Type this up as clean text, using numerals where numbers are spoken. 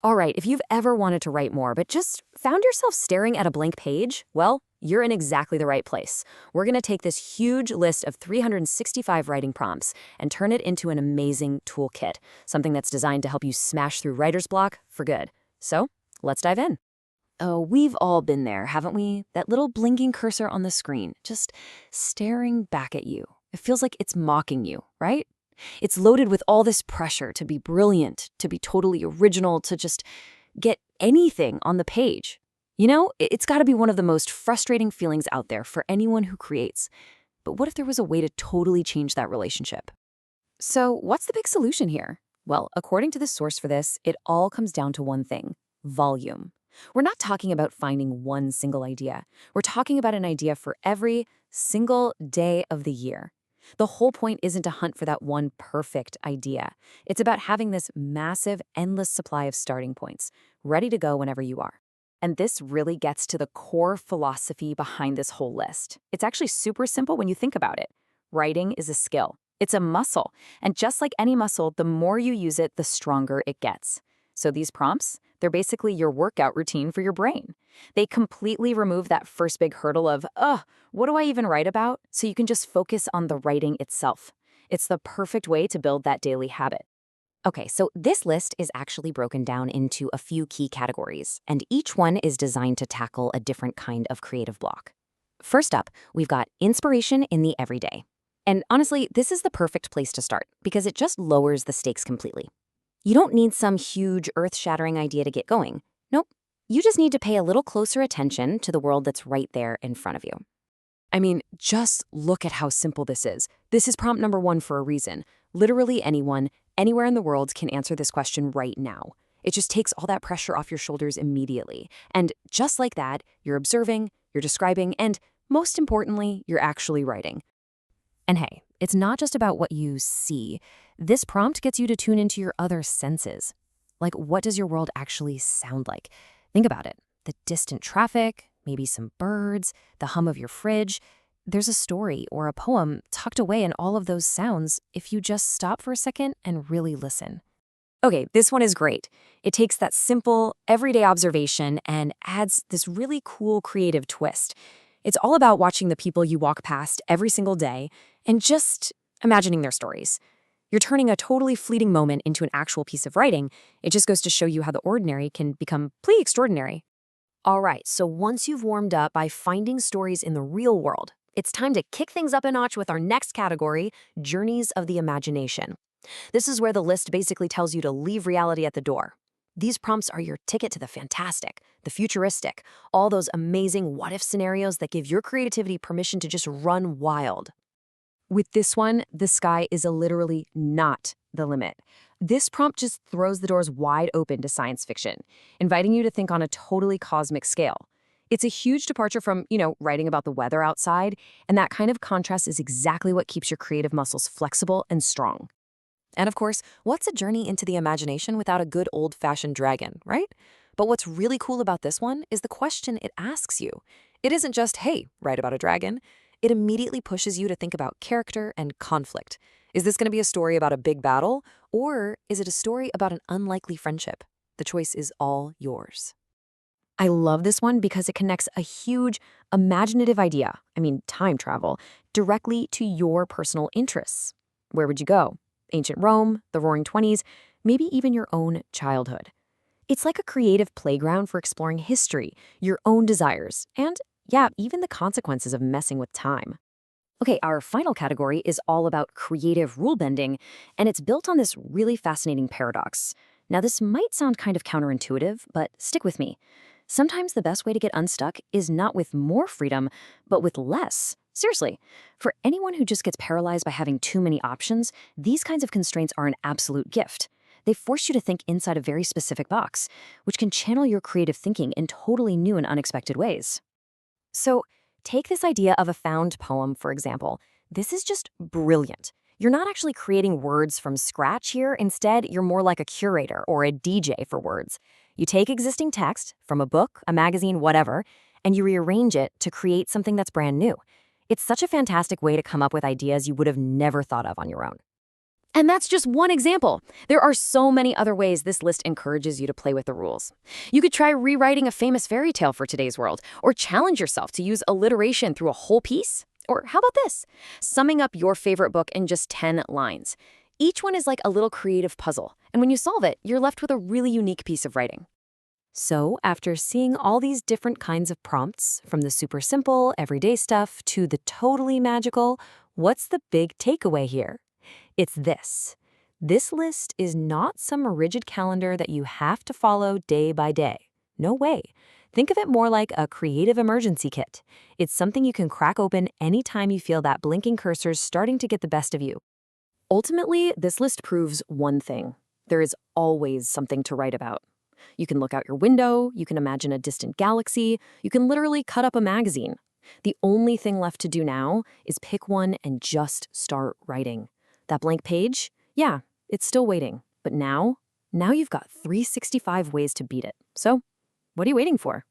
All right, if you've ever wanted to write more but just found yourself staring at a blank page, well, you're in exactly the right place. We're going to take this huge list of 365 writing prompts and turn it into an amazing toolkit, something that's designed to help you smash through writer's block for good. So, let's dive in. Oh, we've all been there, haven't we? That little blinking cursor on the screen, just staring back at you. It feels like it's mocking you, right? It's loaded with all this pressure to be brilliant, to be totally original, to just get anything on the page. It's got to be one of the most frustrating feelings out there for anyone who creates. But what if there was a way to totally change that relationship? So, what's the big solution here? Well, according to the source for this, it all comes down to one thing: volume. We're not talking about finding one single idea. We're talking about an idea for every single day of the year. The whole point isn't to hunt for that one perfect idea. It's about having this massive, endless supply of starting points, ready to go whenever you are. And this really gets to the core philosophy behind this whole list. It's actually super simple when you think about it. Writing is a skill. It's a muscle. And just like any muscle, the more you use it, the stronger it gets. So these prompts, they're basically your workout routine for your brain. They completely remove that first big hurdle of, what do I even write about? So you can just focus on the writing itself. It's the perfect way to build that daily habit. Okay, so this list is actually broken down into a few key categories, and each one is designed to tackle a different kind of creative block. First up, we've got inspiration in the everyday. And honestly, this is the perfect place to start because it just lowers the stakes completely. You don't need some huge, earth-shattering idea to get going. Nope. You just need to pay a little closer attention to the world that's right there in front of you. I mean, just look at how simple this is. This is prompt number 1 for a reason. Literally anyone, anywhere in the world can answer this question right now. It just takes all that pressure off your shoulders immediately. And just like that, you're observing, you're describing, and most importantly, you're actually writing. And hey, it's not just about what you see. This prompt gets you to tune into your other senses. Like, what does your world actually sound like? Think about it. The distant traffic, maybe some birds, the hum of your fridge. There's a story or a poem tucked away in all of those sounds if you just stop for a second and really listen. Okay, this one is great. It takes that simple, everyday observation and adds this really cool creative twist. It's all about watching the people you walk past every single day and just imagining their stories. You're turning a totally fleeting moment into an actual piece of writing. It just goes to show you how the ordinary can become pretty extraordinary. All right, so once you've warmed up by finding stories in the real world, it's time to kick things up a notch with our next category, Journeys of the Imagination. This is where the list basically tells you to leave reality at the door. These prompts are your ticket to the fantastic, the futuristic, all those amazing what-if scenarios that give your creativity permission to just run wild. With this one, the sky is literally not the limit. This prompt just throws the doors wide open to science fiction, inviting you to think on a totally cosmic scale. It's a huge departure from, writing about the weather outside, and that kind of contrast is exactly what keeps your creative muscles flexible and strong. And of course, what's a journey into the imagination without a good old-fashioned dragon, right? But what's really cool about this one is the question it asks you. It isn't just, hey, write about a dragon. It immediately pushes you to think about character and conflict. Is this going to be a story about a big battle, or is it a story about an unlikely friendship? The choice is all yours. I love this one because it connects a huge, imaginative idea, time travel, directly to your personal interests. Where would you go? Ancient Rome, the Roaring Twenties, maybe even your own childhood. It's like a creative playground for exploring history, your own desires, and yeah, even the consequences of messing with time. Okay, our final category is all about creative rule bending, and it's built on this really fascinating paradox. Now, this might sound kind of counterintuitive, but stick with me. Sometimes the best way to get unstuck is not with more freedom, but with less. Seriously, for anyone who just gets paralyzed by having too many options, these kinds of constraints are an absolute gift. They force you to think inside a very specific box, which can channel your creative thinking in totally new and unexpected ways. So, take this idea of a found poem, for example. This is just brilliant. You're not actually creating words from scratch here. Instead, you're more like a curator or a DJ for words. You take existing text from a book, a magazine, whatever, and you rearrange it to create something that's brand new. It's such a fantastic way to come up with ideas you would have never thought of on your own. And that's just one example. There are so many other ways this list encourages you to play with the rules. You could try rewriting a famous fairy tale for today's world, or challenge yourself to use alliteration through a whole piece. Or how about this? Summing up your favorite book in just 10 lines. Each one is like a little creative puzzle, and when you solve it, you're left with a really unique piece of writing. So, after seeing all these different kinds of prompts, from the super simple, everyday stuff to the totally magical, what's the big takeaway here? It's this. This list is not some rigid calendar that you have to follow day by day. No way. Think of it more like a creative emergency kit. It's something you can crack open anytime you feel that blinking cursor's starting to get the best of you. Ultimately, this list proves one thing. There is always something to write about. You can look out your window, you can imagine a distant galaxy, you can literally cut up a magazine. The only thing left to do now is pick one and just start writing. That blank page? Yeah, it's still waiting. But now you've got 365 ways to beat it. So, what are you waiting for?